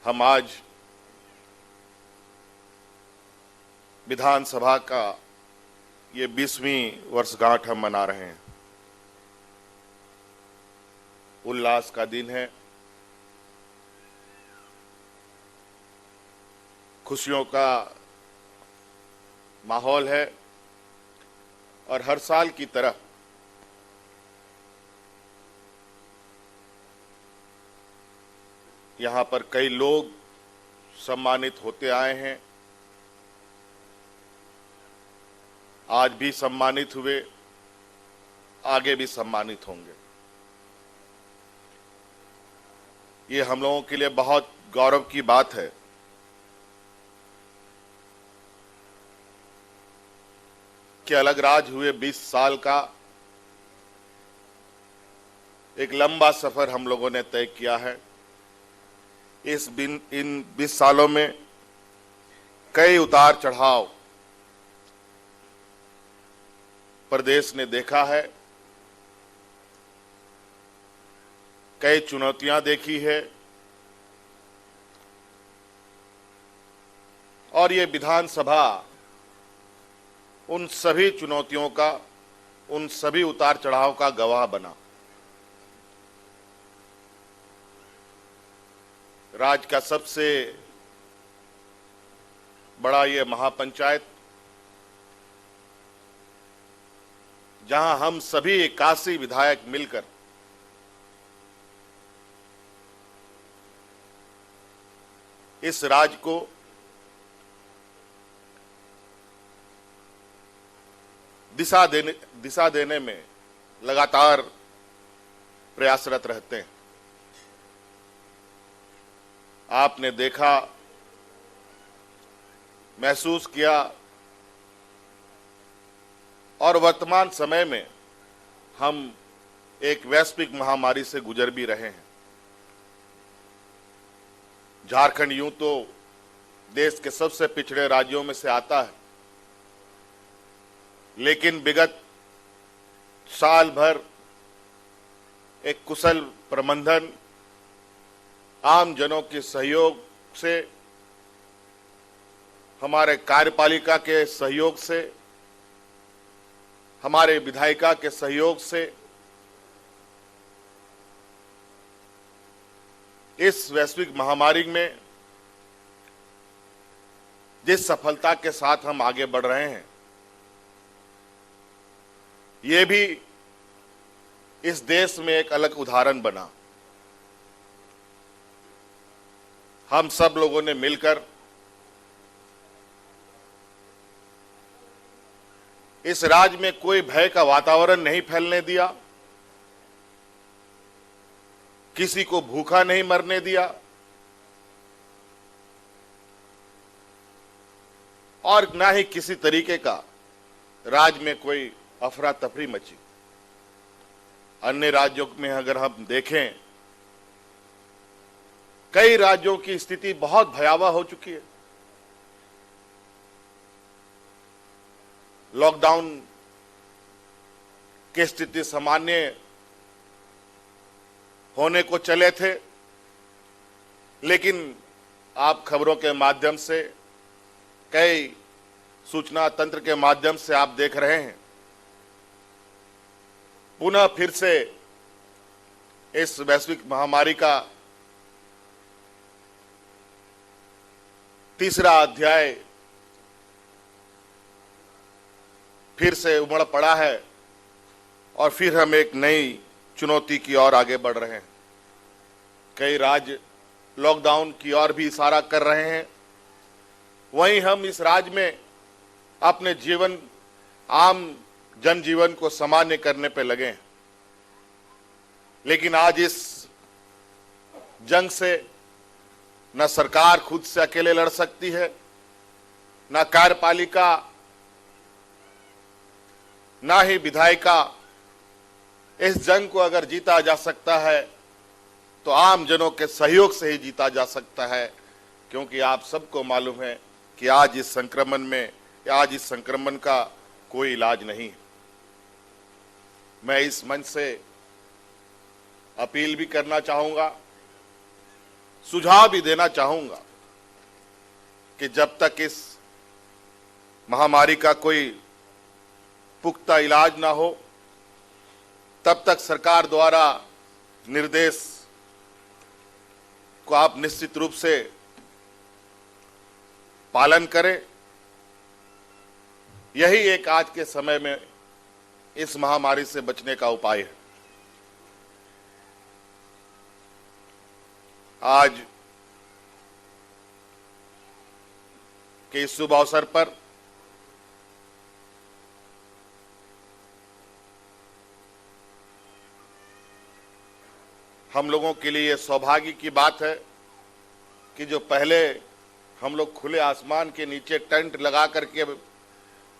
हम आज विधानसभा का ये 20वीं वर्षगांठ हम मना रहे हैं। उल्लास का दिन है, खुशियों का माहौल है और हर साल की तरह यहाँ पर कई लोग सम्मानित होते आए हैं, आज भी सम्मानित हुए, आगे भी सम्मानित होंगे। ये हम लोगों के लिए बहुत गौरव की बात है कि अलग राज हुए 20 साल का एक लंबा सफर हम लोगों ने तय किया है। इन 20 सालों में कई उतार चढ़ाव प्रदेश ने देखा है, कई चुनौतियां देखी है और ये विधानसभा उन सभी चुनौतियों का, उन सभी उतार चढ़ाव का गवाह बना। राज्य का सबसे बड़ा ये महापंचायत, जहां हम सभी 81 विधायक मिलकर इस राज्य को दिशा देने में लगातार प्रयासरत रहते हैं। आपने देखा, महसूस किया और वर्तमान समय में हम एक वैश्विक महामारी से गुजर भी रहे हैं। झारखंड यूं तो देश के सबसे पिछड़े राज्यों में से आता है, लेकिन विगत साल भर एक कुशल प्रबंधन, आम जनों के सहयोग से, हमारे कार्यपालिका के सहयोग से, हमारे विधायिका के सहयोग से इस वैश्विक महामारी में जिस सफलता के साथ हम आगे बढ़ रहे हैं, ये भी इस देश में एक अलग उदाहरण बना। हम सब लोगों ने मिलकर इस राज्य में कोई भय का वातावरण नहीं फैलने दिया, किसी को भूखा नहीं मरने दिया और ना ही किसी तरीके का राज्य में कोई अफरा तफरी मची। अन्य राज्यों में अगर हम देखें, कई राज्यों की स्थिति बहुत भयावह हो चुकी है। लॉकडाउन की स्थिति सामान्य होने को चले थे, लेकिन आप खबरों के माध्यम से, कई सूचना तंत्र के माध्यम से आप देख रहे हैं, पुनः फिर से इस वैश्विक महामारी का तीसरा अध्याय फिर से उमड़ पड़ा है और फिर हम एक नई चुनौती की ओर आगे बढ़ रहे हैं। कई राज्य लॉकडाउन की ओर भी इशारा कर रहे हैं, वहीं हम इस राज्य में अपने जीवन, आम जनजीवन को सामान्य करने पे लगे हैं। लेकिन आज इस जंग से न सरकार खुद से अकेले लड़ सकती है, न कार्यपालिका, न ही विधायिका। इस जंग को अगर जीता जा सकता है तो आम जनों के सहयोग से ही जीता जा सकता है, क्योंकि आप सबको मालूम है कि आज इस संक्रमण का कोई इलाज नहीं। मैं इस मंच से अपील भी करना चाहूंगा सुझाव भी देना चाहूंगा कि जब तक इस महामारी का कोई पुख्ता इलाज ना हो, तब तक सरकार द्वारा निर्देश को आप निश्चित रूप से पालन करें। यही एक आज के समय में इस महामारी से बचने का उपाय है। आज के इस शुभ अवसर पर हम लोगों के लिए सौभाग्य की बात है कि जो पहले हम लोग खुले आसमान के नीचे टेंट लगा करके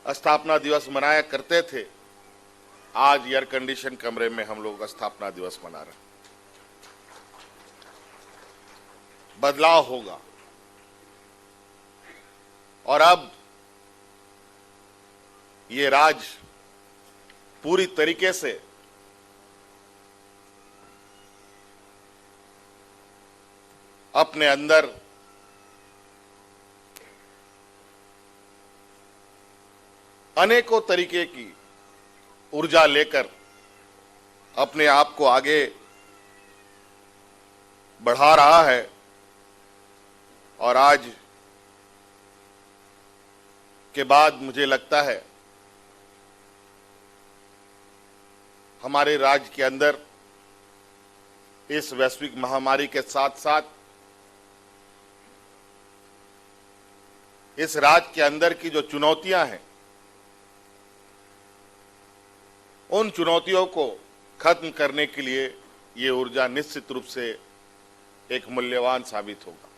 स्थापना दिवस मनाया करते थे, आज एयर कंडीशन कमरे में हम लोग स्थापना दिवस मना रहे हैं। बदलाव होगा और अब ये राज्य पूरी तरीके से अपने अंदर अनेकों तरीके की ऊर्जा लेकर अपने आप को आगे बढ़ा रहा है। और आज के बाद मुझे लगता है हमारे राज्य के अंदर इस वैश्विक महामारी के साथ साथ इस राज्य के अंदर की जो चुनौतियां हैं, उन चुनौतियों को खत्म करने के लिए ये ऊर्जा निश्चित रूप से एक मूल्यवान साबित होगा।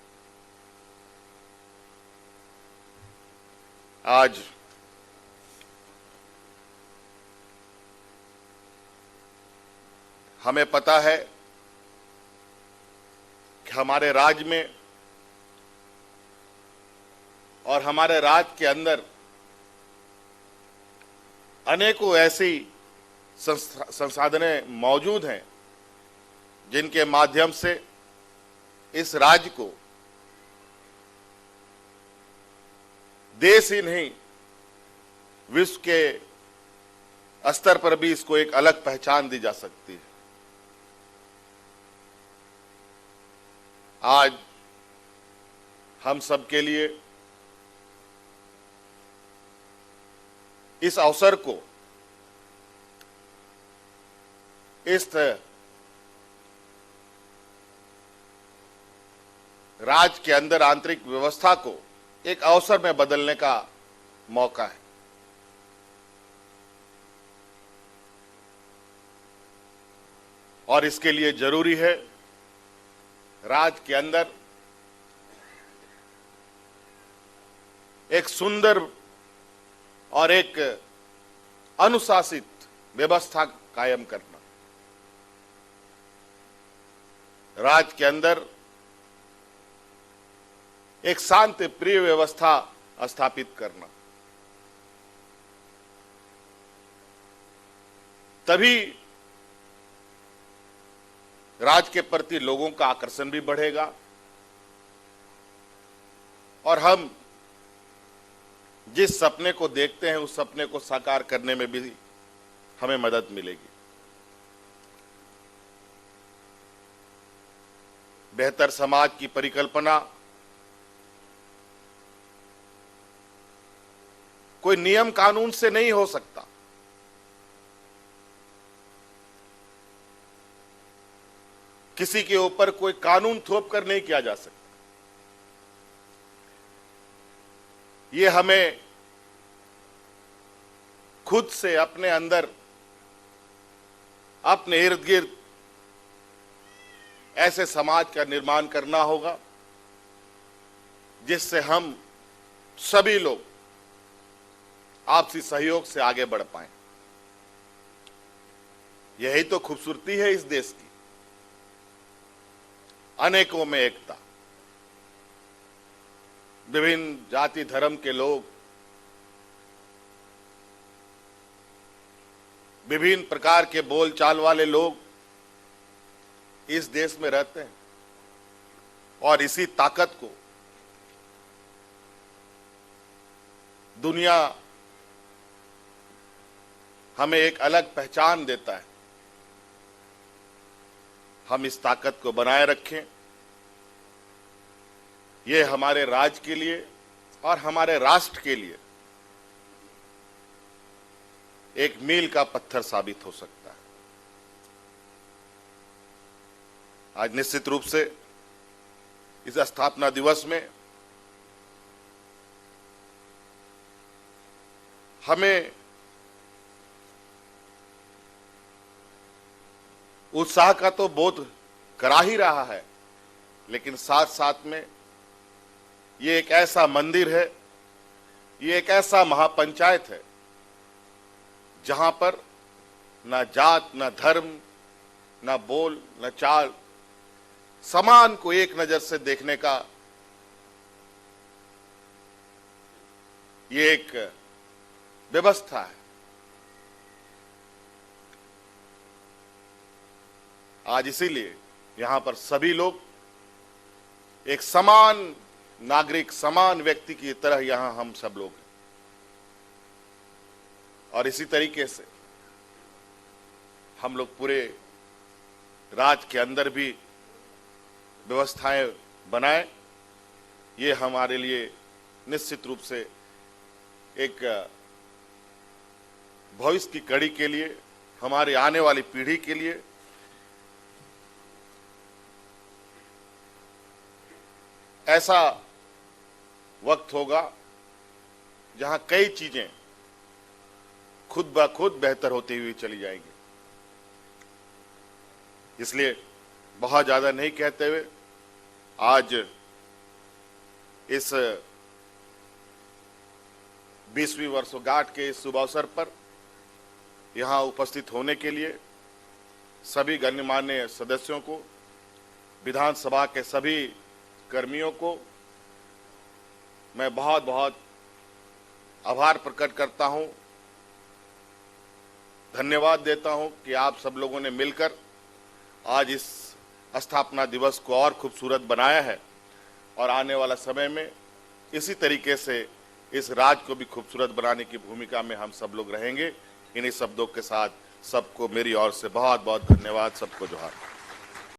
आज हमें पता है कि हमारे राज्य में और हमारे राज्य के अंदर अनेकों ऐसी संसाधनें मौजूद हैं जिनके माध्यम से इस राज्य को देश ही नहीं, विश्व के स्तर पर भी इसको एक अलग पहचान दी जा सकती है। आज हम सबके लिए इस अवसर को, इस राज्य के अंदर आंतरिक व्यवस्था को एक अवसर में बदलने का मौका है। और इसके लिए जरूरी है राज्य के अंदर एक सुंदर और एक अनुशासित व्यवस्था कायम करना, राज्य के अंदर एक शांति प्रिय व्यवस्था स्थापित करना। तभी राज्य के प्रति लोगों का आकर्षण भी बढ़ेगा और हम जिस सपने को देखते हैं उस सपने को साकार करने में भी हमें मदद मिलेगी। बेहतर समाज की परिकल्पना कोई नियम कानून से नहीं हो सकता। किसी के ऊपर कोई कानून थोप कर नहीं किया जा सकता। ये हमें खुद से अपने अंदर, अपने इर्द गिर्द ऐसे समाज का निर्माण करना होगा जिससे हम सभी लोग आपसी सहयोग से आगे बढ़ पाएं। यही तो खूबसूरती है इस देश की, अनेकों में एकता। विभिन्न जाति धर्म के लोग, विभिन्न प्रकार के बोलचाल वाले लोग इस देश में रहते हैं और इसी ताकत को दुनिया हमें एक अलग पहचान देता है। हम इस ताकत को बनाए रखें। ये हमारे राज्य के लिए और हमारे राष्ट्र के लिए एक मील का पत्थर साबित हो सकता है। आज निश्चित रूप से इस स्थापना दिवस में हमें उत्साह का तो बोध करा ही रहा है, लेकिन साथ साथ में ये एक ऐसा मंदिर है, ये एक ऐसा महापंचायत है जहां पर न जात, न धर्म, न बोल, न चाल, समान को एक नजर से देखने का ये एक व्यवस्था है। आज इसीलिए यहां पर सभी लोग एक समान नागरिक, समान व्यक्ति की तरह यहां हम सब लोग हैं। और इसी तरीके से हम लोग पूरे राज्य के अंदर भी व्यवस्थाएं बनाएं। ये हमारे लिए निश्चित रूप से एक भविष्य की कड़ी के लिए, हमारे आने वाली पीढ़ी के लिए ऐसा वक्त होगा जहां कई चीजें खुद ब खुद बेहतर होती हुई चली जाएंगी। इसलिए बहुत ज्यादा नहीं कहते हुए आज इस 20वीं वर्षगांठ के इस शुभ अवसर पर यहां उपस्थित होने के लिए सभी गणमान्य सदस्यों को, विधानसभा के सभी कर्मियों को मैं बहुत बहुत आभार प्रकट करता हूं, धन्यवाद देता हूं कि आप सब लोगों ने मिलकर आज इस स्थापना दिवस को और खूबसूरत बनाया है और आने वाला समय में इसी तरीके से इस राज्य को भी खूबसूरत बनाने की भूमिका में हम सब लोग रहेंगे। इन्हीं शब्दों के साथ सबको मेरी ओर से बहुत बहुत धन्यवाद। सबको जोहार।